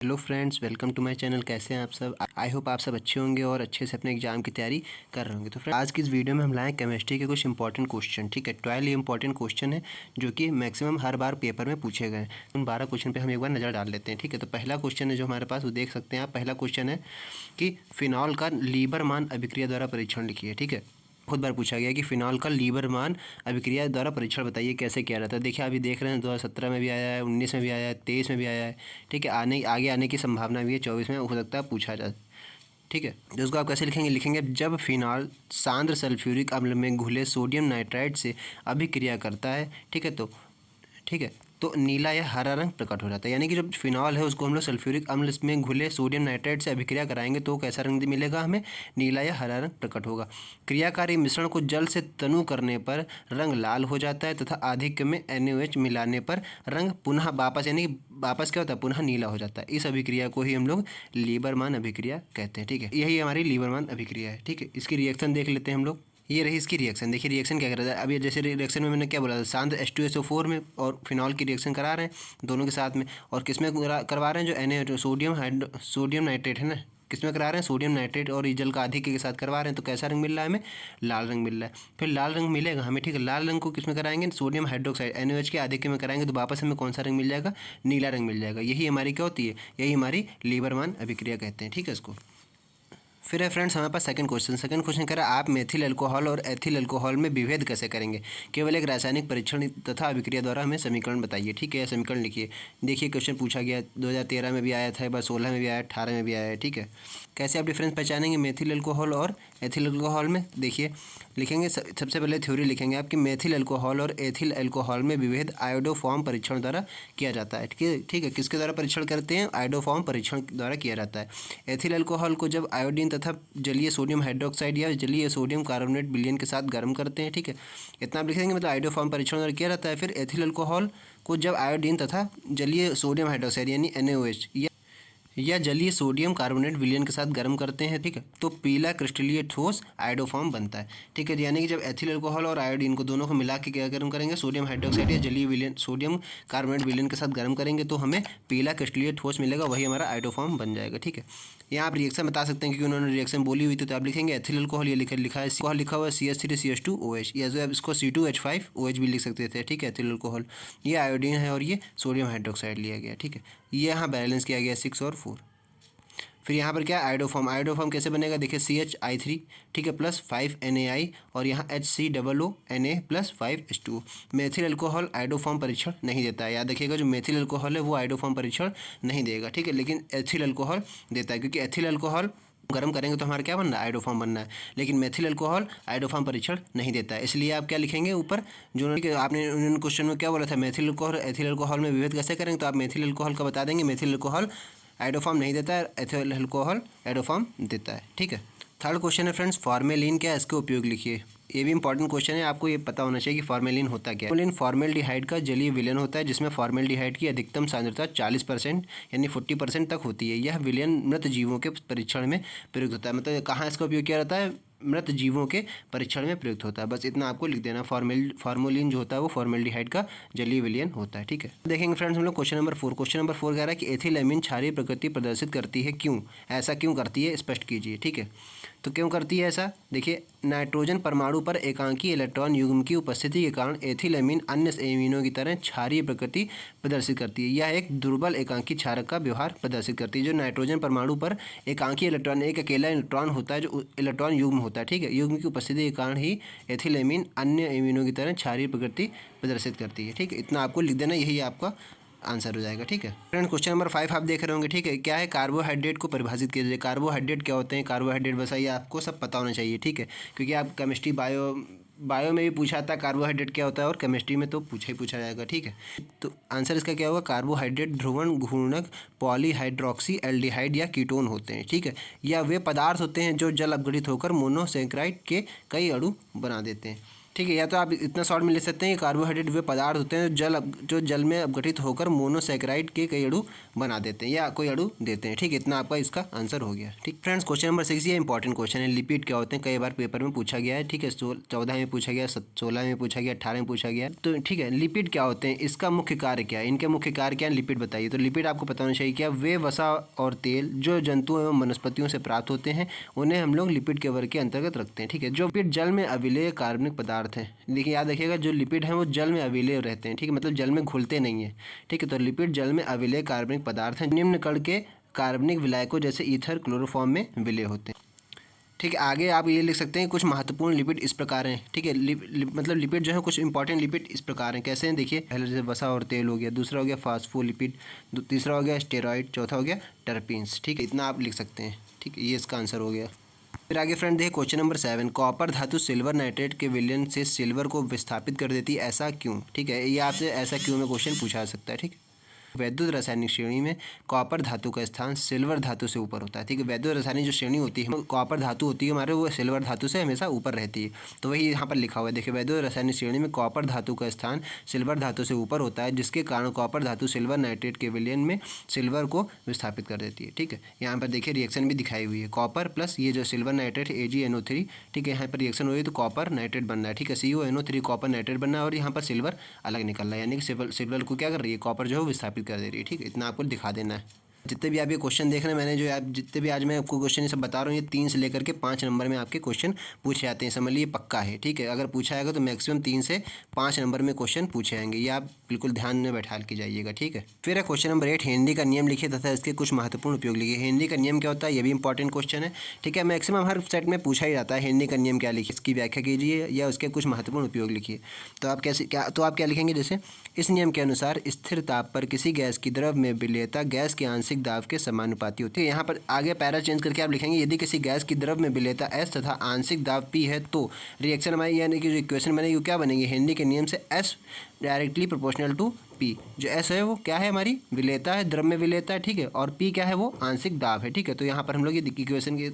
Hello friends, welcome to my channel. कैसे हैं आप सब? आई होप आप सब अच्छे होंगे और अच्छे से अपने एग्जाम की तैयारी कर रहे होंगे। तो फ्रेंड्स, आज की इस वीडियो में हम लाएं केमिस्ट्री के कुछ इंपॉर्टेंट क्वेश्चन। ठीक है, 12 इंपॉर्टेंट क्वेश्चन है जो कि मैक्सिमम हर बार पेपर में पूछे गए। उन 12 क्वेश्चन पे हम एक बार नज़र डाल लेते हैं। ठीक है, तो पहला क्वेश्चन है जो हमारे पास, वो देख सकते हैं आप। पहला क्वेश्चन है कि फिनॉल का लीबरमान अभिक्रिया द्वारा परीक्षण लिखिए। ठीक है, बहुत बार पूछा गया कि फिनॉल का लीबरमान अभिक्रिया द्वारा परीक्षण बताइए कैसे किया जाता है। देखिए, अभी देख रहे हैं 2017 में भी आया है, 19 में भी आया है, 23 में भी आया है। ठीक है, आगे आने की संभावना भी है, 24 में हो सकता है पूछा जाए। ठीक है, तो उसको आप कैसे लिखेंगे? जब फिनॉल सांद्र सल्फ्यूरिक अम्ल में घुले सोडियम नाइट्राइड से अभिक्रिया करता है, ठीक है, तो नीला या हरा रंग प्रकट हो जाता है। यानी कि जब फिनॉल है उसको हम लोग सल्फ्यूरिक अम्ल में घुले सोडियम नाइट्राइड से अभिक्रिया कराएंगे तो कैसा रंग मिलेगा हमें? नीला या हरा रंग प्रकट होगा। क्रियाकारी मिश्रण को जल से तनु करने पर रंग लाल हो जाता है तथा आधिक्य में NaOH मिलाने पर रंग पुनः वापस, यानी कि वापस क्या होता है? पुनः नीला हो जाता है। इस अभिक्रिया को ही हम लोग लीबरमान अभिक्रिया कहते हैं। ठीक है, यही हमारी लीबरमान अभिक्रिया है। ठीक है, इसकी रिएक्शन देख लेते हैं हम लोग। ये रही इसकी रिएक्शन। देखिए रिएक्शन क्या कर रहा है। अब ये जैसे रिएक्शन में मैंने क्या बोला था, सांद्र H2SO4 में और फिनॉल की रिएक्शन करा रहे हैं दोनों के साथ में। और किस में करवा रहे हैं? जो Na सोडियम नाइट्रेट है ना, किस में करा रहे हैं? सोडियम नाइट्रेट और जल का आधिक्य के साथ करवा रहे हैं। तो कैसा रंग मिल रहा है हमें? लाल रंग मिल रहा है। फिर लाल रंग मिलेगा हमें। ठीक है, लाल रंग को किस में कराएंगे? सोडियम हाइड्रोक्साइड NaOH के आधिक्य में कराएंगे तो वापस हमें कौन सा रंग मिल जाएगा? नीला रंग मिल जाएगा। यही हमारी क्या होती है? यही हमारी लीबरमान अभिक्रिया कहते हैं। ठीक है, इसको फिर है फ्रेंड्स हमारे पास सेकंड क्वेश्चन कह रहा है, आप मेथिल अल्कोहल और एथिल अल्कोहल में विभेद कैसे करेंगे? केवल एक रासायनिक परीक्षण तथा अभिक्रिया द्वारा हमें समीकरण बताइए। ठीक है, समीकरण लिखिए। देखिए क्वेश्चन पूछा गया 2013 में भी आया था, 2016 में भी आया, 18 में भी आया है। ठीक है, कैसे आप डिफरेंस पहचानेंगे मेथिल अल्कोहल और एथिल अल्कोहल में? देखिए लिखेंगे, सबसे पहले थ्योरी लिखेंगे आपकी। मेथिल अल्कोहल और एथिल अल्कोहल में विभेद आयोडोफॉर्म परीक्षण द्वारा किया जाता है। ठीक है, किसके द्वारा परीक्षण करते हैं? आयोडोफॉर्म परीक्षण द्वारा किया जाता है। एथिल अल्कोहल को जब आयोडीन तथा जलीय सोडियम हाइड्रोक्साइड या जलीय सोडियम कार्बोनेट विलयन के साथ गर्म करते हैं। ठीक है, इतना आप लिख देंगे, मतलब आयोडोफॉर्म परीक्षण द्वारा किया जाता है। फिर एथिल अल्कोहल को जब आयोडीन तथा जलीय सोडियम हाइड्रोक्साइड यानी NaOH या जलीय सोडियम कार्बोनेट विलयन के साथ गर्म करते हैं। ठीक है, तो पीला क्रिस्टलीय ठोस आयोडोफॉर्म बनता है। ठीक है, यानी कि जब एथिल अल्कोहल और आयोडीन को दोनों को मिला के क्या गर्म करेंगे? सोडियम हाइड्रोक्साइड या जलीय विलयन सोडियम कार्बोनेट विलयन के साथ गर्म करेंगे तो हमें पीला क्रिस्टलीय ठोस मिलेगा, वही हमारा आयोडोफॉर्म बन जाएगा। ठीक है, यहाँ आप रिएक्शन बता सकते हैं क्योंकि उन्होंने रिएक्शन बोली हुई थी। तो आप लिखेंगे एथिल अल्कोहल, ये लिखा है, लिखा हुआ है CH3CH2OH, या जो आप इसको C2H5OH भी लिख सकते थे। ठीक है, एथिल अल्कोहल, ये आयोडीन है और ये सोडियम हाइड्रोक्साइड लिया गया। ठीक है, ये यहाँ बैलेंस किया गया 6 और 4। फिर यहाँ पर क्या है? आयोडोफॉर्म कैसे बनेगा? देखिए CH3, ठीक है, प्लस 5 NaI और यहाँ HCOONA plus 5H2O। Methyl alcohol iodoform परीक्षण नहीं देता है। याद रखिएगा, जो मेथिल अल्कोहल है वो आयोडोफॉर्म परीक्षण नहीं देगा। ठीक है, लेकिन एथिल अल्कोहल देता है, क्योंकि एथिल अल्कोहल गर्म करेंगे तो हमारा क्या बनना है? आयोडोफॉर्म बनना है। लेकिन मेथिल अल्कोहल आयोडोफॉर्म परीक्षण नहीं देता है, इसलिए आप क्या लिखेंगे ऊपर? जो आपने उन्होंने क्वेश्चन में क्या बोला था, मेथिल अल्कोहल एथिल अल्कोहल में विभेद कैसे करेंगे, तो आप मेथिल अल्कोहल का बता देंगे। मेथिल अल्कोहल आयोडोफॉर्म नहीं देता है, एथिल अल्कोहल आयोडोफॉर्म देता है। ठीक है, थर्ड क्वेश्चन है फ्रेंड्स, फॉर्मेलिन क्या है? इसके उपयोग लिखिए। ये भी इंपॉर्टेंट क्वेश्चन है, आपको ये पता होना चाहिए कि फॉर्मेलिन होता क्या है। फॉर्मेलिन फॉर्मेल्डिहाइड का जलीय विलयन होता है, जिसमें फॉर्मेल्डिहाइड की अधिकतम सांद्रता 40% यानी 40% तक होती है। यह विलयन मृत जीवों के परीक्षण में प्रयुक्त होता है। मतलब कहाँ इसका उपयोग किया जाता है? मृत जीवों के परीक्षण में प्रयुक्त होता है। बस इतना आपको लिख देना। फॉर्मेलिन जो होता है वो फॉर्मेल्डिहाइड का जलीय विलयन होता है। ठीक है, देखेंगे फ्रेंड्स हम लोग क्वेश्चन नंबर 4 कह रहा है कि एथिलएमिन क्षारीय प्रकृति प्रदर्शित करती है, क्यों? ऐसा क्यों करती है, स्पष्ट कीजिए। ठीक है, तो क्यों करती है ऐसा? देखिए, नाइट्रोजन परमाणु पर एकांकी इलेक्ट्रॉन युग्म की उपस्थिति के कारण एथिलएमिन अन्य एमिनों की तरह क्षारीय प्रकृति प्रदर्शित करती है। यह एक दुर्बल एकांकी क्षारक का व्यवहार प्रदर्शित करती है। जो नाइट्रोजन परमाणु पर एकांकी इलेक्ट्रॉन, एक अकेला इलेक्ट्रॉन होता है, जो इलेक्ट्रॉन युग्म होता है। ठीक है, युग्म की उपस्थिति के कारण ही एथिलएमिन अन्य एमिनों की तरह क्षारीय प्रकृति प्रदर्शित करती है। ठीक है, इतना आपको लिख देना, यही आपका आंसर हो जाएगा। ठीक है फ्रेंड, क्वेश्चन नंबर 5 आप देख रहे होंगे। ठीक है, क्या है? कार्बोहाइड्रेट को परिभाषित कीजिए। कार्बोहाइड्रेट क्या होते हैं? कार्बोहाइड्रेट बस ये आपको सब पता होना चाहिए। ठीक है, क्योंकि आप केमिस्ट्री बायो में भी पूछा था कार्बोहाइड्रेट क्या होता है, और केमिस्ट्री में तो पूछा जाएगा। ठीक है, तो आंसर इसका क्या होगा? कार्बोहाइड्रेट ध्रुवण घूर्णक पॉलीहाइड्रोक्सी एल्डिहाइड या कीटोन होते हैं। ठीक है, या वे पदार्थ होते हैं जो जल अपघटित होकर मोनोसेकेराइड के कई अणु बना देते हैं। ठीक है। या तो आप इतना शॉर्ट में ले सकते हैं कि कार्बोहाइड्रेट वे पदार्थ होते हैं जो जल में अपघटित होकर मोनोसैकेराइड के कई अणु बना देते हैं या कोई अणु देते हैं। ठीक है, इतना आपका इसका आंसर हो गया। ठीक फ्रेंड्स, क्वेश्चन नंबर 6 ये इंपॉर्टेंट क्वेश्चन है। लिपिड क्या होते हैं, कई बार पेपर में पूछा गया है। ठीक है, 14 में पूछा गया, 16 में पूछा गया, 18 में पूछा गया। तो ठीक है, लिपिड क्या होते हैं, इसका मुख्य कार्य क्या है, इनके मुख्य कार्य क्या है, लिपिड बताइए। तो लिपिड आपको पता होना चाहिए क्या, वे वसा और तेल जो जंतुओं एवं वनस्पतियों से प्राप्त होते हैं उन्हें हम लोग लिपिड के वर्ग के अंतर्गत रखते हैं। ठीक है, जो लिपिड जल में अविलेय कार्बनिक पदार्थ हैं। देखिए, याद रखिएगा, जो लिपिड हैं वो जल में अविलेय रहते हैं। ठीक है, मतलब जल में घुलते नहीं हैं। ठीक है, तो लिपिड जल में अविलेय कार्बनिक पदार्थ हैं, निम्न कण के कार्बनिक विलायकों जैसे ईथर क्लोरोफॉर्म में विलय होते हैं। ठीक है, आगे आप ये लिख सकते हैं कुछ महत्वपूर्ण लिपिड इस प्रकार हैं। ठीक है, मतलब लिपिड जो है कुछ इंपॉर्टेंट लिपिड इस प्रकार हैं। कैसे हैं देखिए, पहले जैसे वसा और तेल हो गया, दूसरा हो गया फास्फोलिपिड, तीसरा हो गया स्टेरॉइड, चौथा हो गया टर्पीन्स। ठीक है, इतना आप लिख सकते हैं। ठीक है, ये इसका आंसर हो गया। फिर आगे फ्रेंड देखिए क्वेश्चन नंबर 7, कॉपर धातु सिल्वर नाइट्रेट के विलयन से सिल्वर को विस्थापित कर देती है, ऐसा क्यों। ठीक है, ये आपसे ऐसा क्यों में क्वेश्चन पूछा जा सकता है। ठीक है, वैद्युत रासायनिक श्रेणी में कॉपर धातु का स्थान सिल्वर धातु से ऊपर होता है। ठीक है, वैद्युत रासायनिक जो श्रेणी होती है, कॉपर धातु होती है हमारे, वो सिल्वर धातु से हमेशा ऊपर रहती है। तो वही यहाँ पर लिखा हुआ है, देखिए वैद्युत रासायनिक श्रेणी में कॉपर धातु का स्थान सिल्वर धातु से ऊपर होता है, जिसके कारण कॉपर धातु सिल्वर नाइट्रेट के विलयन में सिल्वर को विस्थापित कर देती है। ठीक है, यहाँ पर देखिए रिएक्शन भी दिखाई हुई है, कॉपर प्लस ये जो सिल्वर नाइट्रेट AgNO3। ठीक है, यहाँ पर रिएक्शन हो रही है तो कॉपर नाइट्रेट बनना है। ठीक है, CuNO3 कॉपर नाइट्रेट बनना है और यहाँ पर सिल्वर अलग निकल रहा है, यानी कि सिल्वर को क्या कर रही है, कॉपर जो है विस्थापित कर दे रही है। ठीक है, आपको दिखा देना है। जितने भी आप ये क्वेश्चन देख रहे हैं, मैंने जो आप जितने भी आज मैं आपको क्वेश्चन ये सब बता रहा हूँ, ये 3 से लेकर के 5 नंबर में आपके क्वेश्चन पूछे जाते हैं। समझ लीजिए पक्का है। ठीक है, अगर पूछा आएगा तो मैक्सिमम 3 से 5 नंबर में क्वेश्चन पूछे जाएंगे, ये आप बिल्कुल ध्यान में बैठा के जाइएगा। ठीक है, फिर है क्वेश्चन नंबर 8, हेनरी का नियम लिखिए तथा इसके कुछ महत्वपूर्ण उपयोग लिखिए। हेनरी का नियम क्या होता है, ये भी इंपॉर्टेंट क्वेश्चन है। ठीक है, मैक्सिमम हर सेट में पूछा ही जाता है, हेनरी का नियम क्या लिखिए, इसकी व्याख्या कीजिए या उसके कुछ महत्वपूर्ण उपयोग लिखिए। तो आप क्या लिखेंगे, जैसे इस नियम के अनुसार स्थिर ताप पर किसी गैस की द्रव में विलेयता गैस के आंशिक दाब के समानुपाती होती है। यहाँ पर आगे पैरा चेंज करके आप लिखेंगे, यदि किसी गैस की द्रव में विलेयता S तथा आंशिक दाब P है तो रिएक्शन हमारी यानी कि जो इक्वेशन बनेगी वो क्या बनेगी, हेनरी के नियम से S directly proportional to P। जो S है वो क्या है, हमारी विलेयता है, द्रव में विलेयता है। ठीक है, और P क्या है, वो आंशिक दाब है। ठीक है, तो यहाँ पर हम लोग ये इक्वेशन की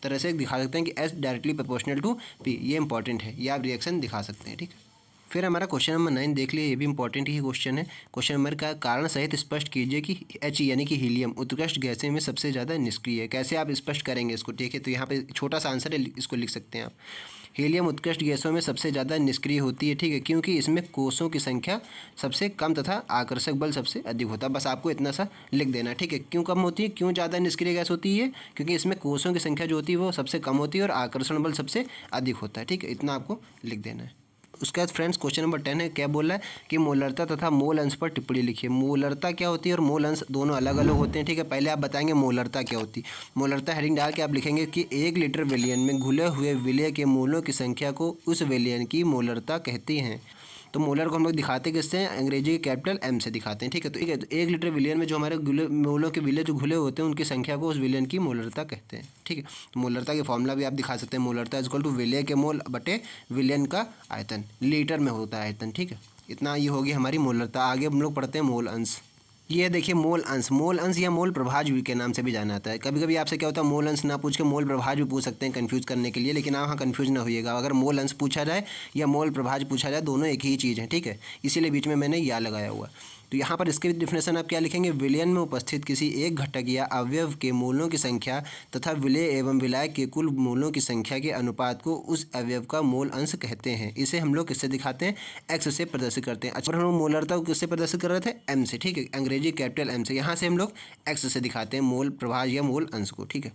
तरह से दिखा सकते हैं कि S directly proportional to P, ये इंपॉर्टेंट है, ये आप रिएक्शन दिखा सकते हैं। ठीक है, फिर हमारा क्वेश्चन नंबर 9 देख लिए, ये भी इंपॉर्टेंट ही क्वेश्चन है। क्वेश्चन नंबर का कारण सहित स्पष्ट कीजिए कि H यानी कि हीलियम उत्कृष्ट गैसें में सबसे ज़्यादा निष्क्रिय है। कैसे आप स्पष्ट करेंगे इसको, ठीक है, तो यहाँ पे छोटा सा आंसर है, इसको लिख सकते हैं आप, हीलियम उत्कृष्ट गैसों में सबसे ज़्यादा निष्क्रिय होती है। ठीक है, क्योंकि इसमें कोषों की संख्या सबसे कम तथा आकर्षक बल सबसे अधिक होता है। बस आपको इतना सा लिख देना है। ठीक है, क्यों कम होती है, क्यों ज़्यादा निष्क्रिय गैस होती है, क्योंकि इसमें कोषों की संख्या जो होती है वो सबसे कम होती है और आकर्षण बल सबसे अधिक होता है। ठीक है, इतना आपको लिख देना है। उसके बाद फ्रेंड्स क्वेश्चन नंबर 10 है, क्या बोल रहा है कि मोलरता तथा मोल अंश पर टिप्पणी लिखिए। मोलरता क्या होती है और मोल अंश दोनों अलग अलग होते हैं। ठीक है, पहले आप बताएंगे मोलरता क्या होती है। मोलरता हेडिंग डाल के आप लिखेंगे कि 1 लीटर विलयन में घुले हुए विलय के मोलों की संख्या को उस विलयन की मोलरता कहती हैं। तो मोलर को हम लोग दिखाते किससे हैं, अंग्रेजी के कैपिटल M से दिखाते हैं। ठीक है, तो 1 लीटर विलियन में जो हमारे मोलों के विलय जो घुले होते हैं उनकी संख्या को उस विलयन की मोलरता कहते हैं। ठीक है, तो मोलरता के फॉर्मूला भी आप दिखा सकते हैं, मोलरता इज इक्वल टू विलय के मोल बटे विलयन का आयतन, लीटर में होता है आयतन। ठीक है, इतना ये होगी हमारी मोलरता। आगे हम लोग पढ़ते हैं मोल अंश। ये देखिए मोल अंश या मोल प्रभाज के नाम से भी जाना जाता है। कभी कभी आपसे क्या होता है, मोल अंश ना पूछ के मोल प्रभाज भी पूछ सकते हैं कंफ्यूज करने के लिए, लेकिन आप वहाँ कंफ्यूज ना होइएगा। अगर मोल अंश पूछा जाए या मोल प्रभाज पूछा जाए, दोनों एक ही चीज़ है। ठीक है, इसीलिए बीच में मैंने या लगाया हुआ। तो यहाँ पर इसके डिफिनेशन आप क्या लिखेंगे, विलयन में उपस्थित किसी एक घटक या अवयव के मोलों की संख्या तथा विलय एवं विलायक के कुल मोलों की संख्या के अनुपात को उस अवयव का मोल अंश कहते हैं। इसे हम लोग किससे दिखाते हैं, एक्स से प्रदर्शित करते हैं। अच्छा, हम लोग मोलरता को किससे प्रदर्शित कर रहे थे, एम से। ठीक है, अंग्रेजी कैपिटल M से। यहाँ से हम लोग एक्स से दिखाते हैं मोल प्रभाज या मोल अंश को। ठीक है,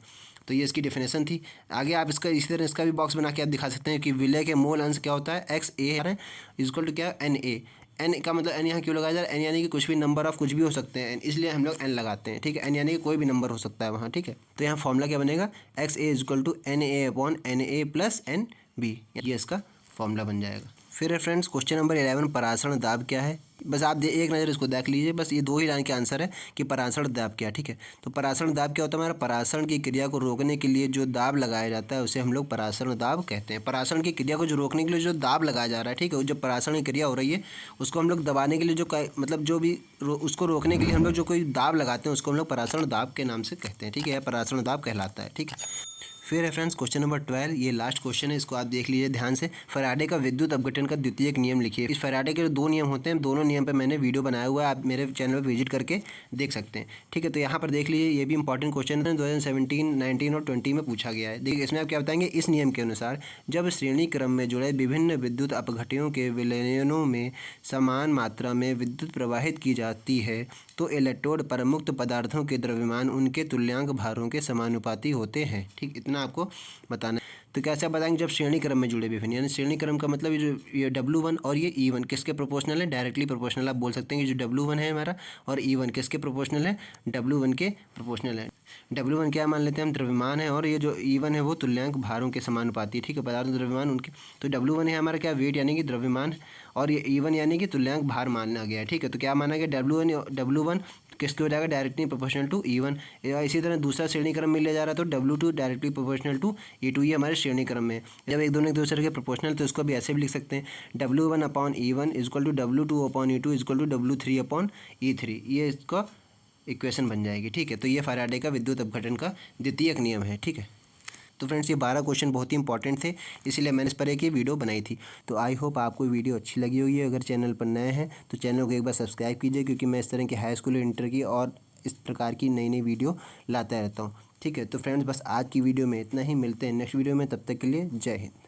तो ये इसकी डेफिनेशन थी। आगे आप इसका इसी तरह इसका भी बॉक्स बना के आप दिखा सकते हैं कि विलय के मोल अंश क्या होता है, XA इक्वल टू क्या, NA। एन का मतलब एन यहाँ क्यों लगाया जा रहा है, एन यानी कि कुछ भी नंबर ऑफ कुछ भी हो सकते हैं, इसलिए हम लोग एन लगाते हैं। ठीक है, एन यानी कि कोई भी नंबर हो सकता है वहाँ। ठीक है, तो यहाँ फॉर्मूला क्या बनेगा, XA is equal to NA upon NA plus NB, ये इसका फॉर्मूला बन जाएगा। फिर है फ्रेंड्स क्वेश्चन नंबर 11, परासरण दाब क्या है। बस आप एक नज़र इसको देख लीजिए, बस ये 2 ही लाइन के आंसर है कि परासरण दाब क्या है। ठीक है, तो परासरण दाब क्या होता है, हमारा परासरण की क्रिया को रोकने के लिए जो दाब लगाया जाता है उसे हम लोग परासरण दाब कहते हैं। परासरण की क्रिया को जो रोकने के लिए जो दाब लगाया जा रहा है, ठीक है, जो परासरण की क्रिया हो रही है उसको हम लोग दबाने के लिए जो मतलब जो भी उसको रोकने के लिए हम लोग जो कोई दाब लगाते हैं उसको हम लोग परासरण दाब के नाम से कहते हैं। ठीक है, परासरण दाब कहलाता है। ठीक है, फिर है फ्रेंड्स क्वेश्चन नंबर 12, ये लास्ट क्वेश्चन है, इसको आप देख लीजिए ध्यान से। फैराडे का विद्युत अपघटन का द्वितीयक नियम लिखिए। इस फैराडे के जो 2 नियम होते हैं, दोनों नियम पे मैंने वीडियो बनाया हुआ है, आप मेरे चैनल पर विजिट करके देख सकते हैं। ठीक है, तो यहाँ पर देख लीजिए, ये भी इंपॉर्टेंट क्वेश्चन है, 2017, 19 और 20 में पूछा गया है। देखिए इसमें आप क्या बताएंगे, इस नियम के अनुसार जब श्रेणी क्रम में जुड़े विभिन्न विद्युत अपघटनों के विलयनों में समान मात्रा में विद्युत प्रवाहित की जाती है तो इलेक्ट्रोड पर मुक्त पदार्थों के द्रव्यमान उनके तुल्यांक भारों के समानुपाती होते हैं। ठीक, इतना आपको बताना है। तो कैसे आप बताएंगे, जब श्रेणी क्रम में जुड़े विभिन्न, यानी श्रेणी क्रम का मतलब ये W1 और ये E1 किसके प्रोपोर्शनल है, डायरेक्टली प्रोपोर्शनल। आप बोल सकते हैं कि जो W1 है हमारा और E1 किसके प्रोपोर्शनल है, W1 के प्रोपोर्शनल है। W1 क्या मान लेते हैं हम, द्रव्यमान है, और ये जो E1 है वो तुल्यांक भारों के समानुपाती है। ठीक है, पदार्थ द्रव्यमान उनके, तो W1 है हमारा क्या, वेट यानी कि द्रव्यमान, और ये E1 यानी कि तुल्यांक भार माना गया है। ठीक है, तो क्या माना गया, W1 किसके हो जाएगा, डायरेक्टली प्रोपोर्शनल टू E1। इसी तरह दूसरा श्रेणी क्रम में लिया जा रहा है तो W2 directly proportional to E2, ये हमारे श्रेणी क्रम में। जब एक दोनों एक दूसरे के प्रोपोर्शनल तो इसको भी ऐसे भी लिख सकते हैं, W1/E1 equal to W2/E2 equal to W3/E3, ये इसका इक्वेशन बन जाएगी। ठीक है, तो ये फैराडे का विद्युत अपघटन का द्वितीयक नियम है। ठीक है, तो फ्रेंड्स ये 12 क्वेश्चन बहुत ही इंपॉर्टेंट थे, इसीलिए मैंने इस पर एक ये वीडियो बनाई थी। तो आई होप आपको वीडियो अच्छी लगी होगी। अगर चैनल पर नए हैं तो चैनल को एक बार सब्सक्राइब कीजिए, क्योंकि मैं इस तरह की हाई स्कूल इंटर की और इस प्रकार की नई नई वीडियो लाता रहता हूँ। ठीक है, तो फ्रेंड्स बस आज की वीडियो में इतना ही, मिलते हैं नेक्स्ट वीडियो में, तब तक के लिए जय हिंद।